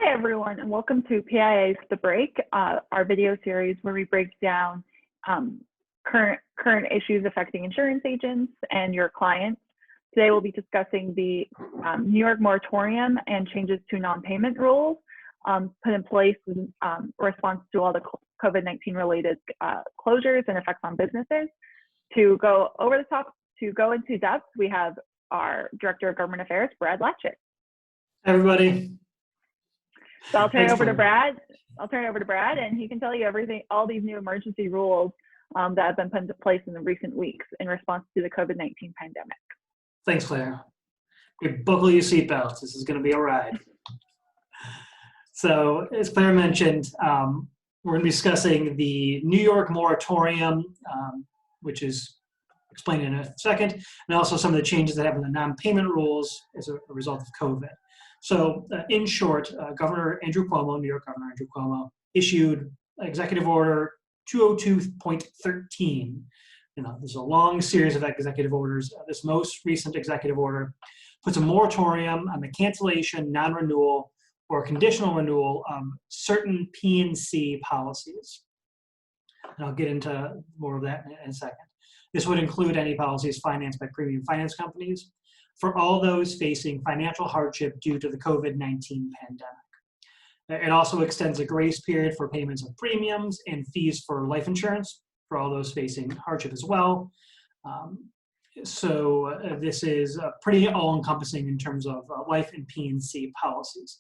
Hi, everyone, and welcome to PIA's The Break, our video series where we break down current issues affecting insurance agents and your clients. Today, we'll be discussing the New York Moratorium and changes to non-payment rules put in place in response to all the COVID-19 related closures and effects on businesses. To go over the top, to go into depth, we have our Director of Government Affairs, Brad Lachut. Hi, everybody. So I'll turn it over to Brad. And he can tell you all these new emergency rules that have been put into place in the recent weeks in response to the COVID-19 pandemic. Thanks, Claire. Buckle your seatbelts. This is going to be a ride. So, as Claire mentioned, we're going to be discussing the New York Moratorium, which is explained in a second, and also some of the changes that happen in the non-payment rules as a result of COVID. So, in short, Governor Andrew Cuomo, New York Governor Andrew Cuomo, issued Executive Order 202.13. There's a long series of executive orders. This most recent executive order puts a moratorium on the cancellation, non-renewal, or conditional renewal of certain P&C policies. And I'll get into more of that in a second. This would include any policies financed by premium finance companies for all those facing financial hardship due to the COVID-19 pandemic. It also extends a grace period for payments of premiums and fees for life insurance for all those facing hardship as well. This is pretty all-encompassing in terms of life and P&C policies.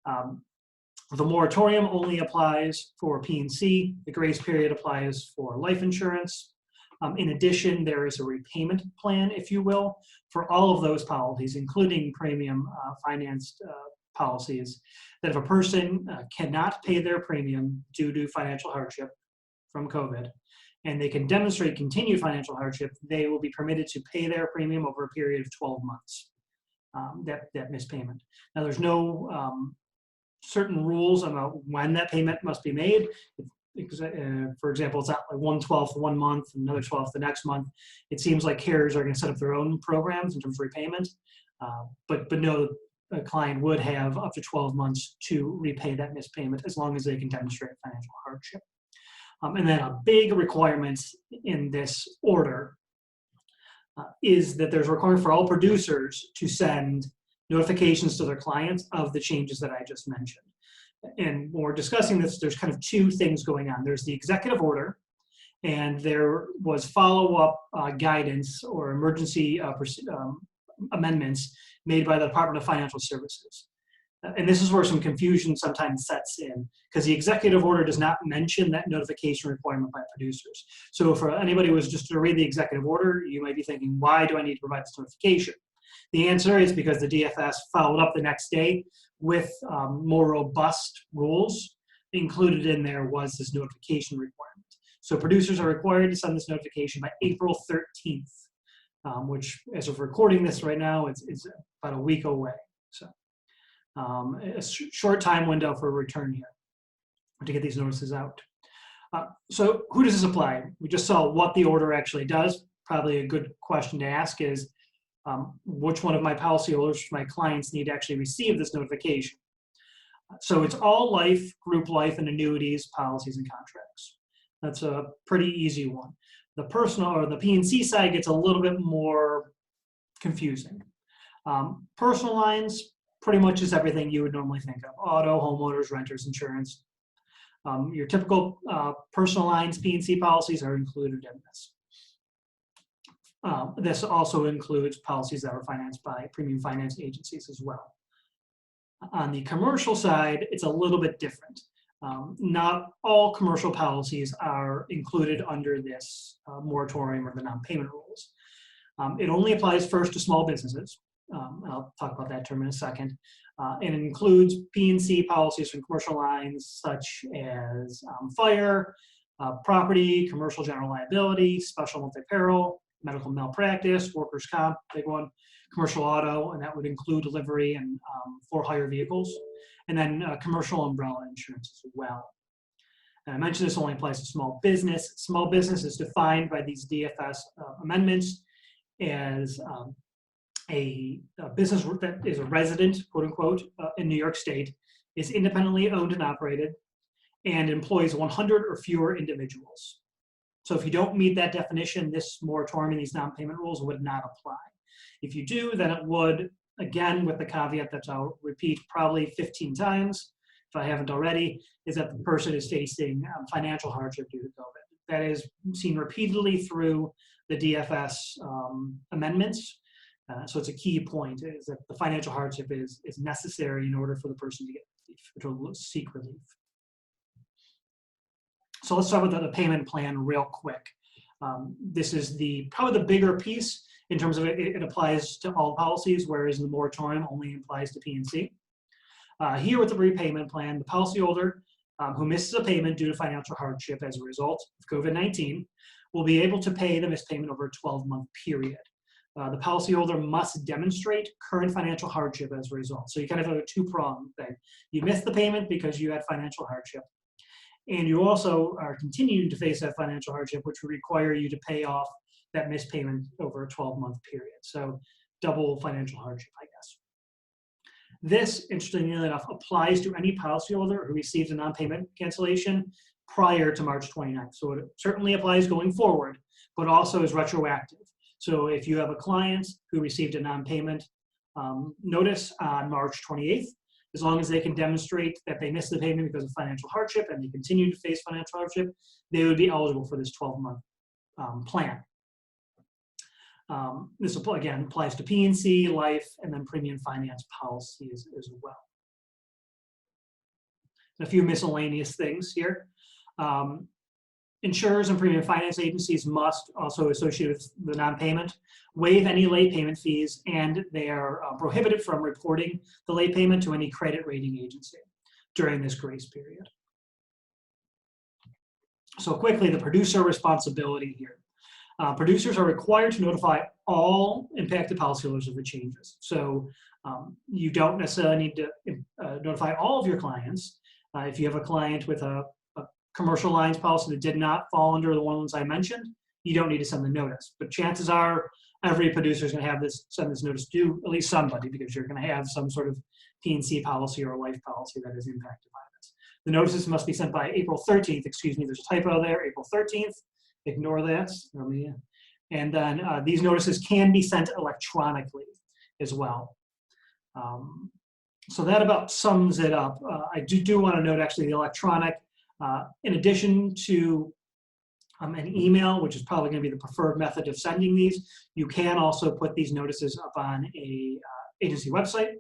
The moratorium only applies for P&C. The grace period applies for life insurance. In addition, there is a repayment plan, if you will, for all of those policies, including premium financed policies, that if a person cannot pay their premium due to financial hardship from COVID, and they can demonstrate continued financial hardship, they will be permitted to pay their premium over a period of 12 months, that missed payment. Now, there's no certain rules about when that payment must be made. For example, it's not like 1/12 1 month, another 12th the next month. It seems like carriers are going to set up their own programs in terms of repayment, but no, a client would have up to 12 months to repay that missed payment as long as they can demonstrate financial hardship. And then a big requirement in this order is that there's a requirement for all producers to send notifications to their clients of the changes that I just mentioned. And when we're discussing this, there's kind of two things going on. There's the executive order, and there was follow-up guidance or emergency amendments made by the Department of Financial Services. And this is where some confusion sometimes sets in, because the executive order does not mention that notification requirement by producers. So for anybody who was just to read the executive order, you might be thinking, why do I need to provide this notification? The answer is because the DFS followed up the next day with more robust rules. Included in there was this notification requirement. So producers are required to send this notification by April 13th, which, as of recording this right now, it's about a week away. So a short time window for a return here to get these notices out. So who does this apply? We just saw what the order actually does. Probably a good question to ask is, which one of my policyholders, my clients, need to actually receive this notification? So it's all life, group life, and annuities, policies, and contracts. That's a pretty easy one. The personal or the P&C side gets a little bit more confusing. Personal lines pretty much is everything you would normally think of: auto, homeowners, renters insurance. Your typical personal lines P&C policies are included in this. This also includes policies that are financed by premium finance agencies as well. On the commercial side, it's a little bit different. Not all commercial policies are included under this moratorium or the non-payment rules. It only applies first to small businesses. I'll talk about that term in a second. And it includes P&C policies from commercial lines such as fire, property, commercial general liability, special multi-peril, medical malpractice, workers' comp, big one, commercial auto, and that would include delivery and for-hire vehicles, and then commercial umbrella insurance as well. And I mentioned this only applies to small business. Small business is defined by these DFS amendments as a business that is a resident, quote unquote, in New York State, is independently owned and operated, and employs 100 or fewer individuals. So if you don't meet that definition, this moratorium and these non-payment rules would not apply. If you do, then it would, again, with the caveat that I'll repeat probably 15 times, if I haven't already, is that the person is facing financial hardship due to COVID. That is seen repeatedly through the DFS amendments. So it's a key point, is that the financial hardship is necessary in order for the person to seek relief. So let's start with the payment plan real quick. This is probably the bigger piece in terms of it applies to all policies, whereas the moratorium only applies to P&C. Here with the repayment plan, the policyholder who misses a payment due to financial hardship as a result of COVID-19 will be able to pay the missed payment over a 12-month period. The policyholder must demonstrate current financial hardship as a result. So you kind of have a two-pronged thing. You missed the payment because you had financial hardship, and you also are continuing to face that financial hardship, which would require you to pay off that missed payment over a 12-month period. So double financial hardship, I guess. This, interestingly enough, applies to any policyholder who receives a non-payment cancellation prior to March 29th. So it certainly applies going forward, but also is retroactive. So if you have a client who received a non-payment notice on March 28th, as long as they can demonstrate that they missed the payment because of financial hardship and they continue to face financial hardship, they would be eligible for this 12-month plan. This, again, applies to P&C, life, and then premium finance policies as well. A few miscellaneous things here. Insurers and premium finance agencies must, also associated with the non-payment, waive any late payment fees, and they are prohibited from reporting the late payment to any credit rating agency during this grace period. So quickly, the producer responsibility here. Producers are required to notify all impacted policyholders of the changes. So you don't necessarily need to notify all of your clients. If you have a client with a commercial lines policy that did not fall under the ones I mentioned, you don't need to send the notice. But chances are every producer is going to have send this notice to at least somebody, because you're going to have some sort of P&C policy or life policy that is impacted by this. The notices must be sent by April 13th. Excuse me, there's a typo there, April 13th. Ignore that. And then these notices can be sent electronically as well. So that about sums it up. I do want to note, actually, the electronic, in addition to an email, which is probably going to be the preferred method of sending these, you can also put these notices up on a agency website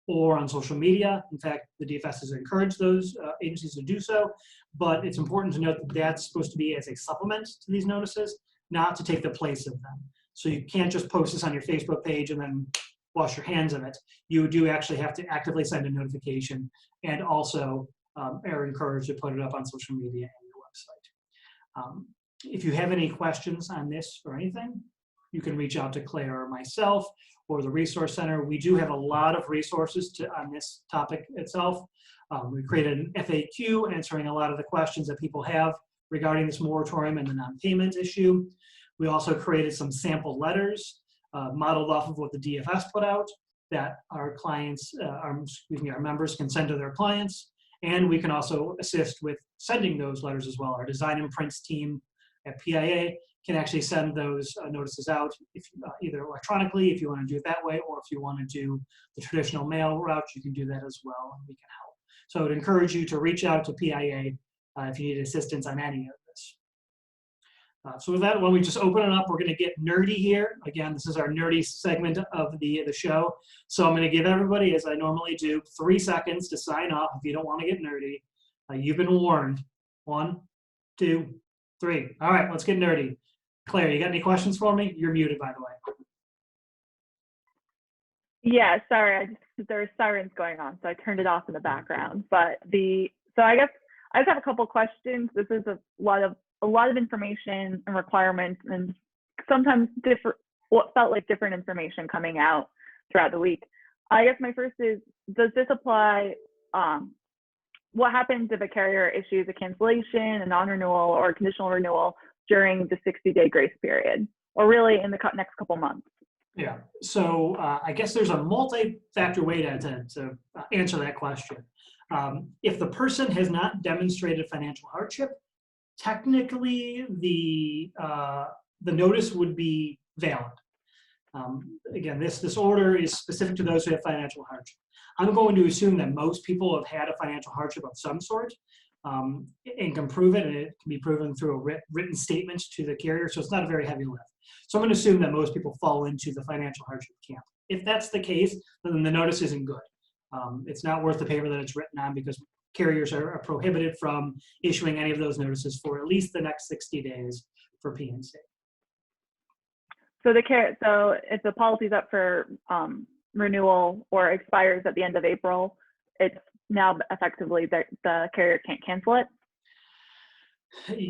or on social media. In fact, the DFS has encouraged those agencies to do so, but it's important to note that that's supposed to be as a supplement to these notices, not to take the place of them. So you can't just post this on your Facebook page and then wash your hands of it. You do actually have to actively send a notification, and also are encouraged to put it up on social media and your website. If you have any questions on this or anything, you can reach out to Clare or myself or the Resource Center. We do have a lot of resources on this topic itself. We created an FAQ answering a lot of the questions that people have regarding this moratorium and the non-payment issue. We also created some sample letters modeled off of what the DFS put out that our clients, our members can send to their clients. And we can also assist with sending those letters as well. Our design and prints team at PIA can actually send those notices out either electronically if you want to do it that way, or if you want to do the traditional mail route, you can do that as well, and we can help. So I would encourage you to reach out to PIA if you need assistance on any of this. So with that, why don't we just open it up? We're going to get nerdy here. Again, this is our nerdy segment of the show. So I'm going to give everybody, as I normally do, 3 seconds to sign off if you don't want to get nerdy. You've been warned. 1, 2, 3. All right, let's get nerdy. Claire, you got any questions for me? You're muted, by the way. Yeah, sorry, there were sirens going on, so I turned it off in the background. But so I guess I just have a couple questions. This is a lot of information and requirements, and sometimes what felt like different information coming out throughout the week. I guess my first is, does this apply? What happens if a carrier issues a cancellation, a non-renewal, or a conditional renewal during the 60-day grace period, or really in the next couple months? Yeah, so I guess there's a multi-factor way to answer that question. If the person has not demonstrated financial hardship, technically the notice would be valid. Again, this order is specific to those who have financial hardship. I'm going to assume that most people have had a financial hardship of some sort and can prove it, and it can be proven through a written statement to the carrier, so it's not a very heavy lift. So I'm going to assume that most people fall into the financial hardship camp. If that's the case, then the notice isn't good. It's not worth the paper that it's written on because carriers are prohibited from issuing any of those notices for at least the next 60 days for P&C. So so if the policy's up for renewal or expires at the end of April, it's now effectively the carrier can't cancel it?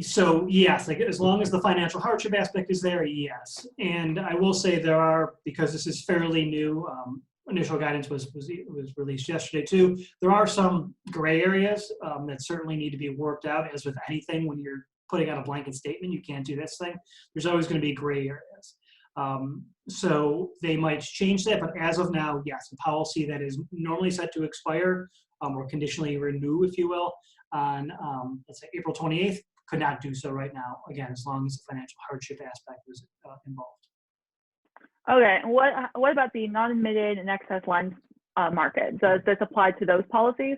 So yes, like as long as the financial hardship aspect is there, yes. And I will say there are, because this is fairly new, initial guidance was released yesterday too. There are some gray areas that certainly need to be worked out. As with anything, when you're putting out a blanket statement, you can't do this thing. There's always going to be gray areas. So they might change that, but as of now, yes, the policy that is normally set to expire or conditionally renew, if you will, on let's say April 28th, could not do so right now. Again, as long as the financial hardship aspect is involved. Okay, what about the non-admitted and excess lines market? Does this apply to those policies?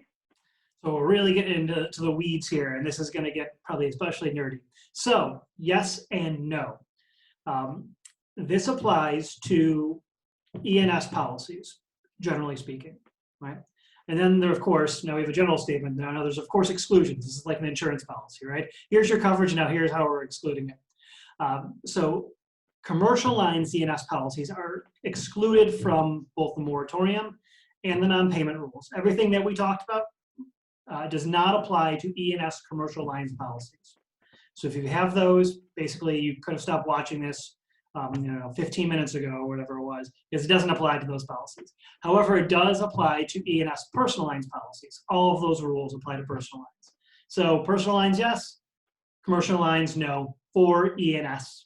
So we're really getting into the weeds here, and this is going to get probably especially nerdy. So yes and no. This applies to E&S policies, generally speaking, right? And then there, of course, now we have a general statement. Now there's, of course, exclusions. This is like an insurance policy, right? Here's your coverage. Now here's how we're excluding it. So commercial lines E&S policies are excluded from both the moratorium and the non-payment rules. Everything that we talked about does not apply to E&S commercial lines policies. So if you have those, basically you could have stopped watching this 15 minutes ago or whatever it was, because it doesn't apply to those policies. However, it does apply to E&S personal lines policies. All of those rules apply to personal lines. So personal lines, yes. Commercial lines, no, for E&S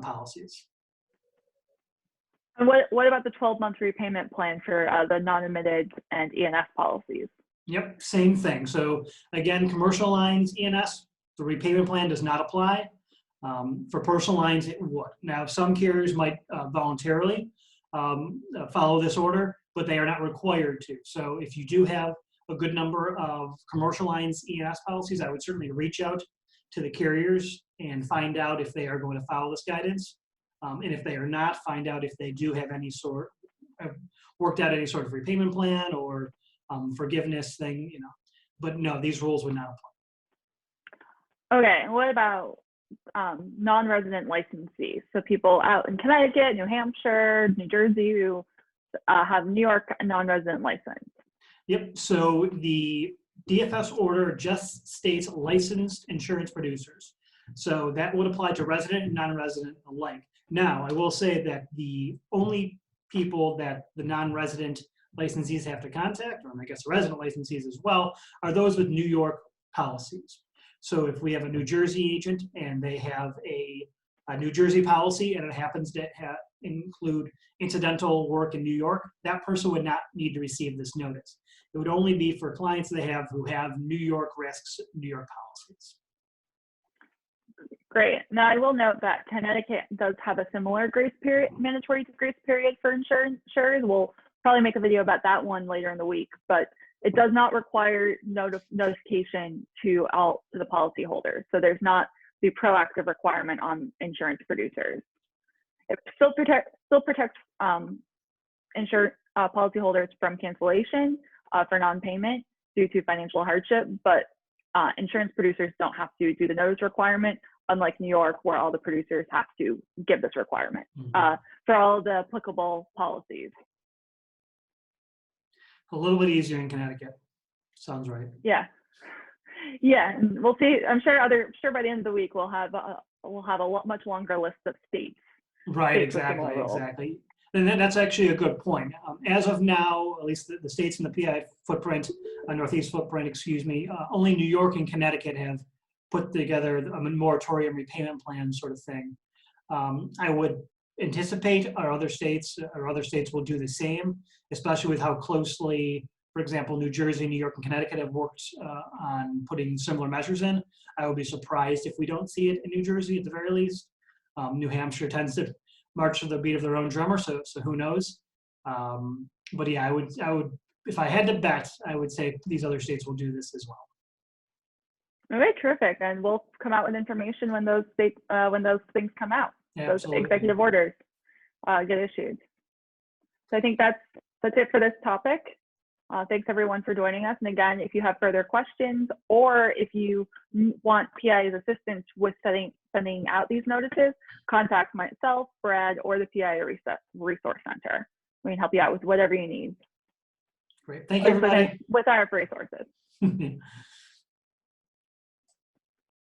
policies. And what about the 12-month repayment plan for the non-admitted and E&S policies? Yep, same thing. So again, commercial lines, E&S, the repayment plan does not apply. For personal lines, it would. Now, some carriers might voluntarily follow this order, but they are not required to. So if you do have a good number of commercial lines E&S policies, I would certainly reach out to the carriers and find out if they are going to follow this guidance. And if they are not, find out if they do have any sort of worked out any sort of repayment plan or forgiveness thing, But no, these rules would not apply. Okay, what about non-resident licensees? So people out in Connecticut, New Hampshire, New Jersey who have New York non-resident license. Yep, so the DFS order just states licensed insurance producers. So that would apply to resident and non-resident alike. Now, I will say that the only people that the non-resident licensees have to contact, or I guess resident licensees as well, are those with New York policies. So if we have a New Jersey agent and they have a New Jersey policy and it happens to include incidental work in New York, that person would not need to receive this notice. It would only be for clients they have who have New York risks, New York policies. Great. Now I will note that Connecticut does have a similar grace period, mandatory grace period for insurers. We'll probably make a video about that one later in the week, but it does not require notification to all the policyholders. So there's not the proactive requirement on insurance producers. It still protects insurance policyholders from cancellation for non-payment due to financial hardship, but insurance producers don't have to do the notice requirement, unlike New York, where all the producers have to give this requirement for all the applicable policies. A little bit easier in Connecticut. Sounds right. Yeah. Yeah, and we'll see. I'm sure by the end of the week we'll have a much longer list of states. Right, exactly. And that's actually a good point. As of now, at least the states in the PI footprint, Northeast footprint, excuse me, only New York and Connecticut have put together a moratorium repayment plan sort of thing. I would anticipate other states will do the same, especially with how closely, for example, New Jersey, New York, and Connecticut have worked on putting similar measures in. I would be surprised if we don't see it in New Jersey at the very least. New Hampshire tends to march to the beat of their own drummer, so who knows? But yeah, I would, if I had to bet, I would say these other states will do this as well. All right, terrific. And we'll come out with information when those things come out, Yeah, those absolutely. executive orders get issued. So I think that's it for this topic. Thanks everyone for joining us. And again, if you have further questions or if you want PIA's assistance with sending out these notices, contact myself, Brad, or the PIA Resource Center. We can help you out with whatever you need. Great. Thank you, everybody. With our resources.